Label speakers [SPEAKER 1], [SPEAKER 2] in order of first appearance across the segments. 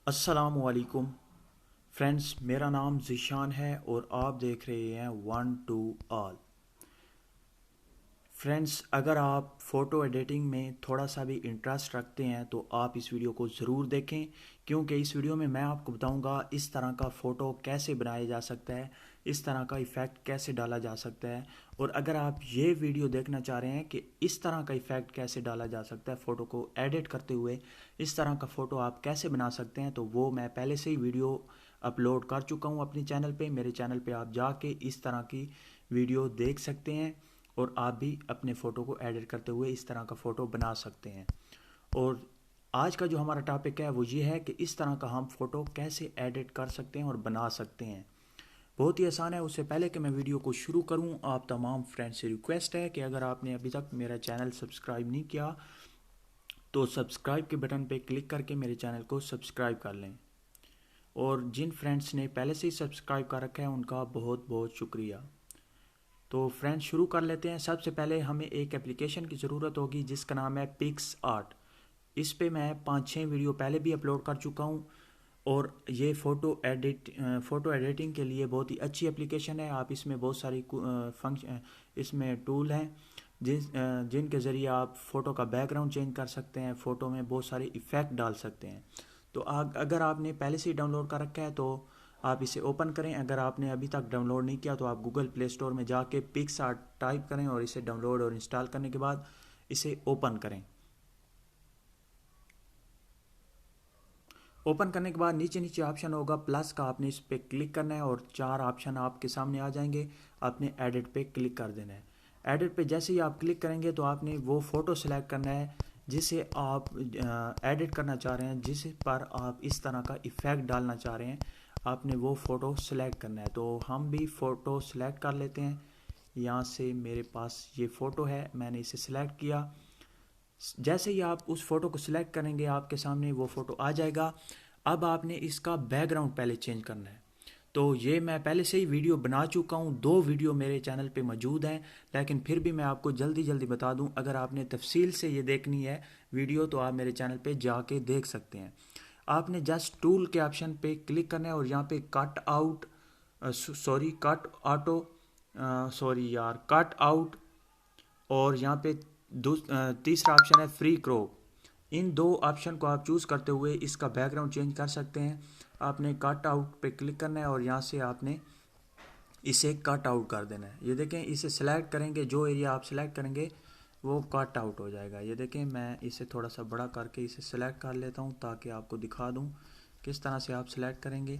[SPEAKER 1] अस्सलामुअलैकुम फ्रेंड्स, मेरा नाम ज़ीशान है और आप देख रहे हैं वन टू ऑल। फ्रेंड्स, अगर आप फ़ोटो एडिटिंग में थोड़ा सा भी इंटरेस्ट रखते हैं तो आप इस वीडियो को ज़रूर देखें, क्योंकि इस वीडियो में मैं आपको बताऊंगा इस तरह का फ़ोटो कैसे बनाया जा सकता है, इस तरह का इफ़ेक्ट कैसे डाला जा सकता है। और अगर आप ये वीडियो देखना चाह रहे हैं कि इस तरह का इफ़ेक्ट कैसे डाला जा सकता है फ़ोटो को एडिट करते हुए, इस तरह का फ़ोटो आप कैसे बना सकते हैं, तो वो मैं पहले से ही वीडियो अपलोड कर चुका हूँ अपने चैनल पे। मेरे चैनल पे आप जाके इस तरह की वीडियो देख सकते हैं और आप भी अपने फ़ोटो को एडिट करते हुए इस तरह का फ़ोटो बना सकते हैं। और आज का जो हमारा टॉपिक है वो ये है कि इस तरह का हम फ़ोटो कैसे एडिट कर सकते हैं और बना सकते हैं। बहुत ही आसान है। उससे पहले कि मैं वीडियो को शुरू करूं, आप तमाम फ्रेंड्स से रिक्वेस्ट है कि अगर आपने अभी तक मेरा चैनल सब्सक्राइब नहीं किया तो सब्सक्राइब के बटन पे क्लिक करके मेरे चैनल को सब्सक्राइब कर लें। और जिन फ्रेंड्स ने पहले से ही सब्सक्राइब कर रखा है उनका बहुत बहुत शुक्रिया। तो फ्रेंड्स, शुरू कर लेते हैं। सबसे पहले हमें एक एप्लीकेशन की ज़रूरत होगी जिसका नाम है पिक्स आर्ट। इस पे मैं 5-6 वीडियो पहले भी अपलोड कर चुका हूँ और ये फ़ोटो एडिटिंग के लिए बहुत ही अच्छी एप्लीकेशन है। आप इसमें बहुत सारी फंक्शन इसमें टूल हैं जिनके ज़रिए आप फ़ोटो का बैकग्राउंड चेंज कर सकते हैं, फ़ोटो में बहुत सारे इफ़ेक्ट डाल सकते हैं। तो अगर आपने पहले से ही डाउनलोड कर रखा है तो आप इसे ओपन करें। अगर आपने अभी तक डाउनलोड नहीं किया तो आप गूगल प्ले स्टोर में जाके पिक्स आर्ट टाइप करें और इसे डाउनलोड और इंस्टॉल करने के बाद इसे ओपन करें। ओपन करने के बाद नीचे नीचे ऑप्शन होगा प्लस का, आपने इस पर क्लिक करना है और 4 ऑप्शन आपके सामने आ जाएंगे। आपने एडिट पे क्लिक कर देना है। एडिट पे जैसे ही आप क्लिक करेंगे तो आपने वो फ़ोटो सेलेक्ट करना है जिसे आप एडिट करना चाह रहे हैं, जिस पर आप इस तरह का इफ़ेक्ट डालना चाह रहे हैं। आपने वो फ़ोटो सेलेक्ट करना है। तो हम भी फ़ोटो सेलेक्ट कर लेते हैं। यहाँ से मेरे पास ये फ़ोटो है, मैंने इसे सेलेक्ट किया। जैसे ही आप उस फ़ोटो को सिलेक्ट करेंगे आपके सामने वो फ़ोटो आ जाएगा। अब आपने इसका बैकग्राउंड पहले चेंज करना है। तो ये मैं पहले से ही वीडियो बना चुका हूँ, 2 वीडियो मेरे चैनल पे मौजूद हैं, लेकिन फिर भी मैं आपको जल्दी जल्दी बता दूँ। अगर आपने तफसील से ये देखनी है वीडियो तो आप मेरे चैनल पे जाके देख सकते हैं। आपने जस्ट टूल के ऑप्शन पे क्लिक करना है और यहाँ पे cut out sorry cut auto sorry यार कट आउट, और यहाँ पे तीसरा ऑप्शन है फ्री क्रॉप। इन 2 ऑप्शन को आप चूज़ करते हुए इसका बैकग्राउंड चेंज कर सकते हैं। आपने कट आउट पे क्लिक करना है और यहाँ से आपने इसे कट आउट कर देना है। ये देखें, इसे सेलेक्ट करेंगे, जो एरिया आप सेलेक्ट करेंगे वो कट आउट हो जाएगा। ये देखें, मैं इसे थोड़ा सा बड़ा करके इसे सेलेक्ट कर लेता हूँ ताकि आपको दिखा दूँ किस तरह से आप सेलेक्ट करेंगे।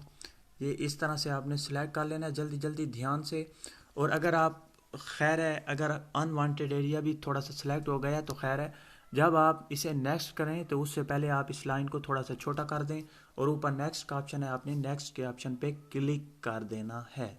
[SPEAKER 1] ये इस तरह से आपने सेलेक्ट कर लेना है जल्दी जल्दी ध्यान से। और अगर आप खैर है, अगर अनवांटेड एरिया भी थोड़ा सा सिलेक्ट हो गया तो खैर है, जब आप इसे नेक्स्ट करें तो उससे पहले आप इस लाइन को थोड़ा सा छोटा कर दें और ऊपर नेक्स्ट का ऑप्शन है, आपने नेक्स्ट के ऑप्शन पे क्लिक कर देना है।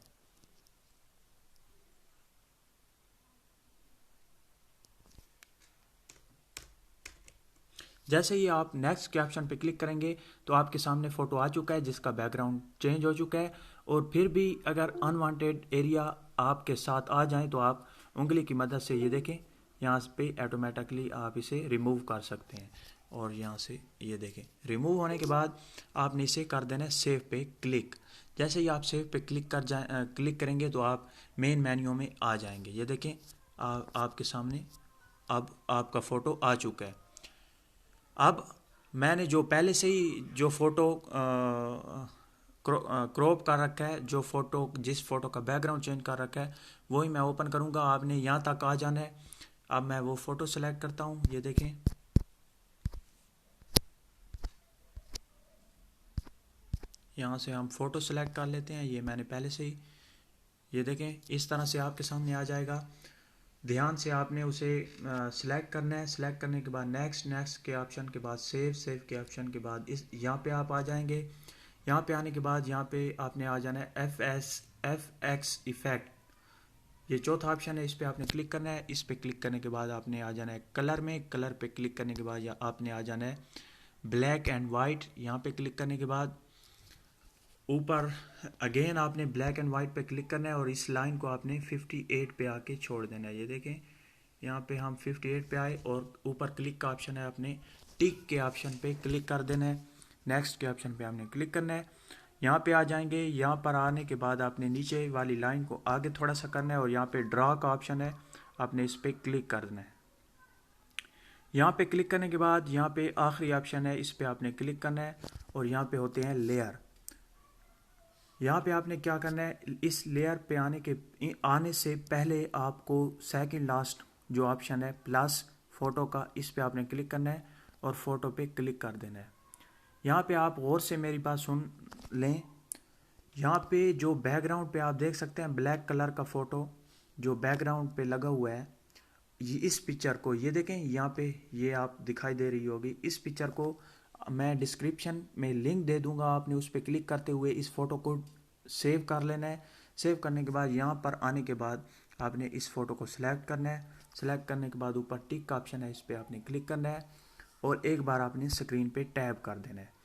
[SPEAKER 1] जैसे ही आप नेक्स्ट के ऑप्शन पे क्लिक करेंगे तो आपके सामने फ़ोटो आ चुका है जिसका बैकग्राउंड चेंज हो चुका है। और फिर भी अगर अनवांटेड एरिया आपके साथ आ जाए तो आप उंगली की मदद से ये देखें, यहाँ पे ऑटोमेटिकली आप इसे रिमूव कर सकते हैं। और यहाँ से ये देखें, रिमूव होने के बाद आपने इसे कर देना है सेव पे क्लिक। जैसे ही आप सेव पे क्लिक करेंगे तो आप मेन मेन्यू में आ जाएंगे। ये देखें, आपके सामने अब आपका फ़ोटो आ चुका है। अब मैंने जो पहले से ही जो फ़ोटो क्रॉप कर रखा है, जो फ़ोटो जिस फ़ोटो का बैकग्राउंड चेंज कर रखा है वही मैं ओपन करूँगा। आपने यहाँ तक आ जाना है। अब मैं वो फ़ोटो सेलेक्ट करता हूँ। ये देखें, यहाँ से हम फ़ोटो सेलेक्ट कर लेते हैं। ये मैंने पहले से ही, ये देखें, इस तरह से आपके सामने आ जाएगा। ध्यान से आपने उसे सिलेक्ट करना है। सिलेक्ट करने के बाद नेक्स्ट, नेक्स्ट के ऑप्शन के बाद सेव, सेव के ऑप्शन के बाद इस यहाँ पे आप आ जाएंगे। यहाँ पे आने के बाद यहाँ पे आपने आ जाना है एफ एक्स इफेक्ट। ये चौथा ऑप्शन है, इस पर आपने क्लिक करना है। इस पर क्लिक करने के बाद आपने आ जाना है कलर में। कलर पे क्लिक करने के बाद आपने आ जाना है ब्लैक एंड वाइट। यहाँ पे क्लिक करने के बाद ऊपर अगेन आपने ब्लैक एंड वाइट पे क्लिक करना है और इस लाइन को आपने 58 पे आके छोड़ देना है। ये देखें, यहाँ पे हम 58 पे आए और ऊपर क्लिक का ऑप्शन है, आपने टिक के ऑप्शन पे क्लिक कर देना है। नेक्स्ट के ऑप्शन पे आपने क्लिक करना है। यहाँ पे आ जाएंगे। यहाँ पर आने के बाद आपने नीचे वाली लाइन को आगे थोड़ा सा करना है और यहाँ पे ड्रा का ऑप्शन है, आपने इस पर क्लिक करना है। यहाँ पे क्लिक करने के बाद यहाँ पे आखिरी ऑप्शन है, इस पर आपने क्लिक करना है और यहाँ पे होते हैं लेयर। यहाँ पे आपने क्या करना है, इस लेयर पे आने से पहले आपको सेकंड लास्ट जो ऑप्शन है प्लस फ़ोटो का, इस पे आपने क्लिक करना है और फ़ोटो पे क्लिक कर देना है। यहाँ पे आप गौर से मेरी बात सुन लें। यहाँ पे जो बैकग्राउंड पे आप देख सकते हैं ब्लैक कलर का फ़ोटो जो बैकग्राउंड पे लगा हुआ है, ये इस पिक्चर को ये देखें, यहाँ पे ये आप दिखाई दे रही होगी। इस पिक्चर को मैं डिस्क्रिप्शन में लिंक दे दूंगा, आपने उस पर क्लिक करते हुए इस फ़ोटो को सेव कर लेना है। सेव करने के बाद यहाँ पर आने के बाद आपने इस फ़ोटो को सिलेक्ट करना है। सिलेक्ट करने के बाद ऊपर टिक का ऑप्शन है, इस पर आपने क्लिक करना है और एक बार आपने स्क्रीन पे टैप कर देना है।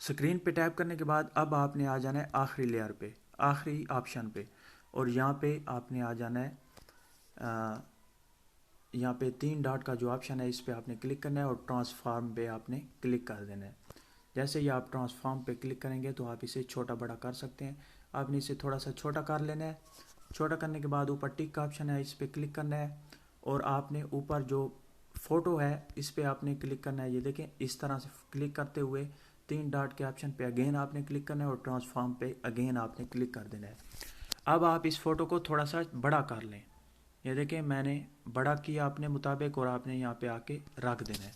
[SPEAKER 1] स्क्रीन पे टैप करने के बाद अब आपने आ जाना है आखिरी लेयर पे, आखिरी ऑप्शन पे, और यहाँ पे आपने आ जाना है यहाँ पे 3 डॉट का जो ऑप्शन है, इस पे आपने क्लिक करना है और ट्रांसफॉर्म पे आपने क्लिक कर देना है। जैसे ही आप ट्रांसफॉर्म पे क्लिक करेंगे तो आप इसे छोटा बड़ा कर सकते हैं। आपने इसे थोड़ा सा छोटा कर लेना है। छोटा करने के बाद ऊपर टिक का ऑप्शन है, इस पर क्लिक करना है और आपने ऊपर जो फ़ोटो है इस पर आपने क्लिक करना है। ये देखें, इस तरह से क्लिक करते हुए 3 डॉट के ऑप्शन पे अगेन आपने क्लिक करना है और ट्रांसफॉर्म पे अगेन आपने क्लिक कर देना है। अब आप इस फ़ोटो को थोड़ा सा बड़ा कर लें। ये देखें, मैंने बड़ा किया अपने मुताबिक और आपने यहाँ पे आके रख देना है।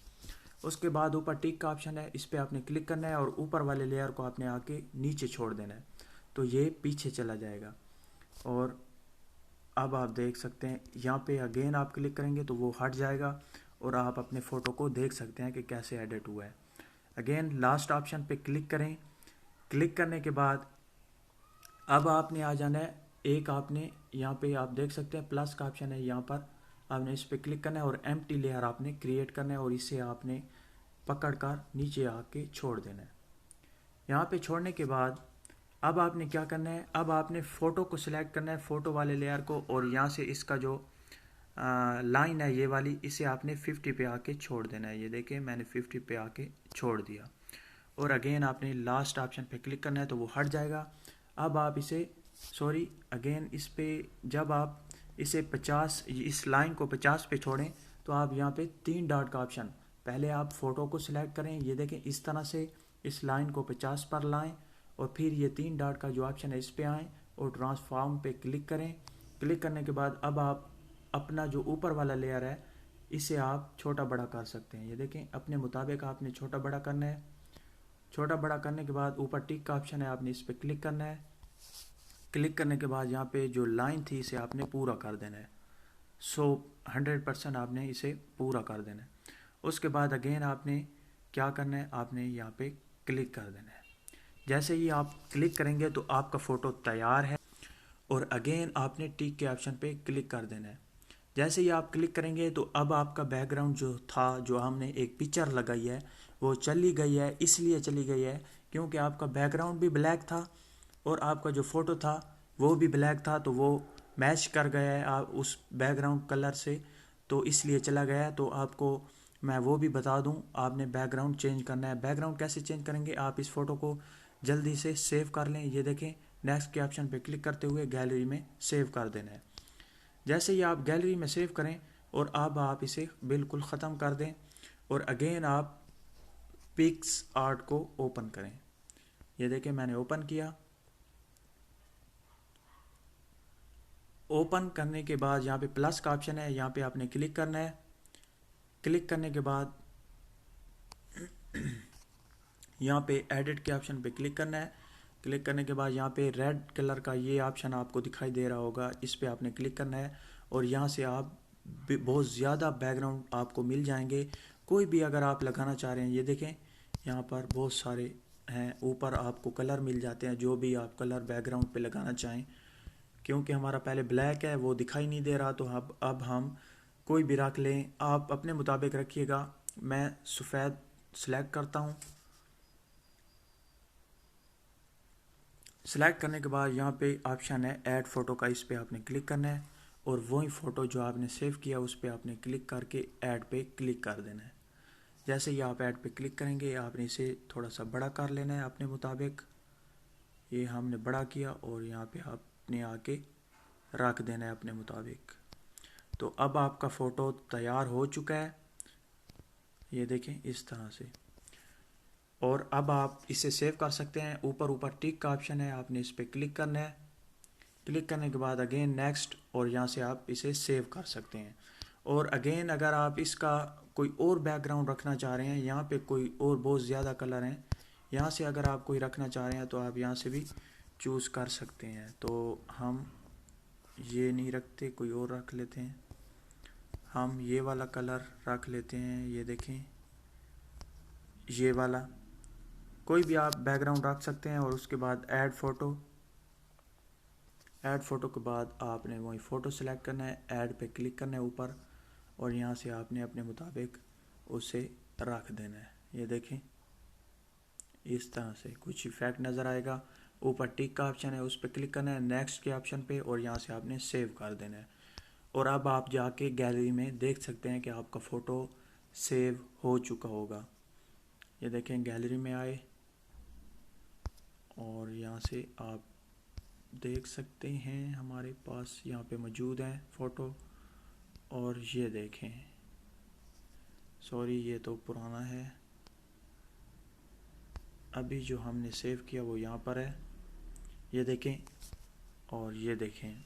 [SPEAKER 1] उसके बाद ऊपर टिक का ऑप्शन है, इस पर आपने क्लिक करना है और ऊपर वाले लेयर को आपने आके नीचे छोड़ देना है, तो ये पीछे चला जाएगा। और अब आप देख सकते हैं यहाँ पे अगेन आप क्लिक करेंगे तो वो हट जाएगा और आप अपने फ़ोटो को देख सकते हैं कि कैसे एडिट हुआ है। अगेन लास्ट ऑप्शन पे क्लिक करें। क्लिक करने के बाद अब आपने आ जाना है, एक आपने यहाँ पे आप देख सकते हैं प्लस का ऑप्शन है, यहाँ पर आपने इस पर क्लिक करना है और एम्प्टी लेयर आपने क्रिएट करना है और इसे आपने पकड़ कर नीचे आके छोड़ देना है। यहाँ पे छोड़ने के बाद अब आपने क्या करना है, अब आपने फ़ोटो को सिलेक्ट करना है, फ़ोटो वाले लेयर को, और यहाँ से इसका जो लाइन है ये वाली, इसे आपने 50 पे आके छोड़ देना है। ये देखिए मैंने 50 पे आके छोड़ दिया और अगेन आपने लास्ट ऑप्शन पे क्लिक करना है तो वो हट जाएगा। अब आप इसे अगेन इस पे जब आप इसे 50 इस लाइन को 50 पे छोड़ें तो आप यहाँ पे 3 डॉट का ऑप्शन, पहले आप फ़ोटो को सिलेक्ट करें, ये देखें इस तरह से इस लाइन को 50 पर लाएं और फिर ये 3 डॉट का जो ऑप्शन है इस पे आएँ और ट्रांसफॉर्म पे क्लिक करें। क्लिक करने के बाद अब आप अपना जो ऊपर वाला लेयर है इसे आप छोटा बड़ा कर सकते हैं। ये देखें अपने मुताबिक आपने छोटा बड़ा करना है। छोटा बड़ा करने के बाद ऊपर टिक का ऑप्शन है, आपने इस पर क्लिक करना है। क्लिक करने के बाद यहाँ पे जो लाइन थी इसे आपने पूरा कर देना है। 100% आपने इसे पूरा कर देना है। उसके बाद अगेन आपने क्या करना है, आपने यहाँ पे क्लिक कर देना है। जैसे ही आप क्लिक करेंगे तो आपका फ़ोटो तैयार है और अगेन आपने टिक के ऑप्शन पे क्लिक कर देना है। जैसे ही आप क्लिक करेंगे तो अब आपका बैकग्राउंड जो था, जो हमने एक पिक्चर लगाई है, वो चली गई है। इसलिए चली गई है क्योंकि आपका बैकग्राउंड भी ब्लैक था और आपका जो फ़ोटो था वो भी ब्लैक था, तो वो मैच कर गया है आप उस बैकग्राउंड कलर से, तो इसलिए चला गया है। तो आपको मैं वो भी बता दूं, आपने बैकग्राउंड चेंज करना है। बैकग्राउंड कैसे चेंज करेंगे, आप इस फ़ोटो को जल्दी से सेव कर लें। ये देखें, नेक्स्ट के ऑप्शन पे क्लिक करते हुए गैलरी में सेव कर देना है। जैसे ही आप गैलरी में सेव करें और अब आप इसे बिल्कुल ख़त्म कर दें और अगेन आप पिक्स आर्ट को ओपन करें। ये देखें मैंने ओपन किया। ओपन करने के बाद यहाँ पे प्लस का ऑप्शन है, यहाँ पे आपने क्लिक करना है। क्लिक करने के बाद यहाँ पे एडिट के ऑप्शन पे क्लिक करना है। क्लिक करने के बाद यहाँ पे रेड कलर का ये ऑप्शन आपको दिखाई दे रहा होगा, इस पे आपने क्लिक करना है और यहाँ से आप बहुत ज़्यादा बैकग्राउंड आपको मिल जाएंगे। कोई भी अगर आप लगाना चाह रहे हैं, ये देखें यहाँ पर बहुत सारे हैं, ऊपर आपको कलर मिल जाते हैं, जो भी आप कलर बैकग्राउंड पे लगाना चाहें। क्योंकि हमारा पहले ब्लैक है वो दिखाई नहीं दे रहा, तो अब हम कोई भी रख लें, आप अपने मुताबिक रखिएगा। मैं सफ़ेद सेलेक्ट करता हूँ। सेलेक्ट करने के बाद यहाँ पे ऑप्शन है ऐड फ़ोटो का, इस पर आपने क्लिक करना है और वही फ़ोटो जो आपने सेव किया उस पर आपने क्लिक करके ऐड पे क्लिक कर देना है। जैसे ही आप ऐड पे क्लिक करेंगे आपने इसे थोड़ा सा बड़ा कर लेना है अपने मुताबिक। ये हमने बड़ा किया और यहाँ पे आपने आके रख देना है अपने मुताबिक। तो अब आपका फ़ोटो तैयार हो चुका है, ये देखें इस तरह से। और अब आप इसे सेव कर सकते हैं। ऊपर टिक का ऑप्शन है, आपने इस पर क्लिक करना है। क्लिक करने के बाद अगेन नेक्स्ट, और यहाँ से आप इसे सेव कर सकते हैं। और अगेन अगर आप इसका कोई और बैकग्राउंड रखना चाह रहे हैं, यहाँ पे कोई और बहुत ज़्यादा कलर हैं, यहाँ से अगर आप कोई रखना चाह रहे हैं तो आप यहाँ से भी चूज़ कर सकते हैं। तो हम ये नहीं रखते, कोई और रख लेते हैं। हम ये वाला कलर रख लेते हैं, ये देखें ये वाला। कोई भी आप बैकग्राउंड रख सकते हैं। और उसके बाद ऐड फ़ोटो के बाद आपने वही फ़ोटो सेलेक्ट करना है, ऐड पे क्लिक करना है ऊपर, और यहाँ से आपने अपने मुताबिक उसे रख देना है। ये देखें इस तरह से कुछ इफेक्ट नज़र आएगा। ऊपर टिक का ऑप्शन है, उस पर क्लिक करना है, नेक्स्ट के ऑप्शन पे, और यहाँ से आपने सेव कर देना है। और अब आप जाके गैलरी में देख सकते हैं कि आपका फ़ोटो सेव हो चुका होगा। ये देखें गैलरी में आए और यहाँ से आप देख सकते हैं हमारे पास यहाँ पे मौजूद है फ़ोटो। और ये देखें, सॉरी ये तो पुराना है, अभी जो हमने सेव किया वो यहाँ पर है, ये देखें। और ये देखें।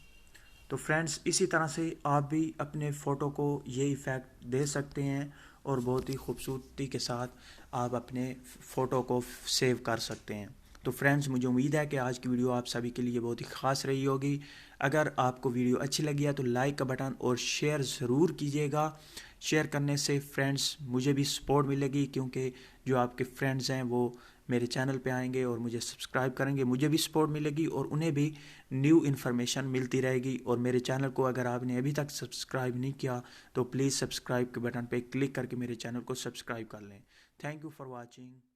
[SPEAKER 1] तो फ्रेंड्स इसी तरह से आप भी अपने फ़ोटो को ये इफ़ेक्ट दे सकते हैं और बहुत ही खूबसूरती के साथ आप अपने फ़ोटो को सेव कर सकते हैं। तो फ्रेंड्स मुझे उम्मीद है कि आज की वीडियो आप सभी के लिए बहुत ही ख़ास रही होगी। अगर आपको वीडियो अच्छी लगी है तो लाइक का बटन और शेयर ज़रूर कीजिएगा। शेयर करने से फ्रेंड्स मुझे भी सपोर्ट मिलेगी, क्योंकि जो आपके फ्रेंड्स हैं वो मेरे चैनल पे आएंगे और मुझे सब्सक्राइब करेंगे, मुझे भी सपोर्ट मिलेगी और उन्हें भी न्यू इन्फॉर्मेशन मिलती रहेगी। और मेरे चैनल को अगर आपने अभी तक सब्सक्राइब नहीं किया तो प्लीज़ सब्सक्राइब के बटन पे क्लिक करके मेरे चैनल को सब्सक्राइब कर लें। Thank you for watching.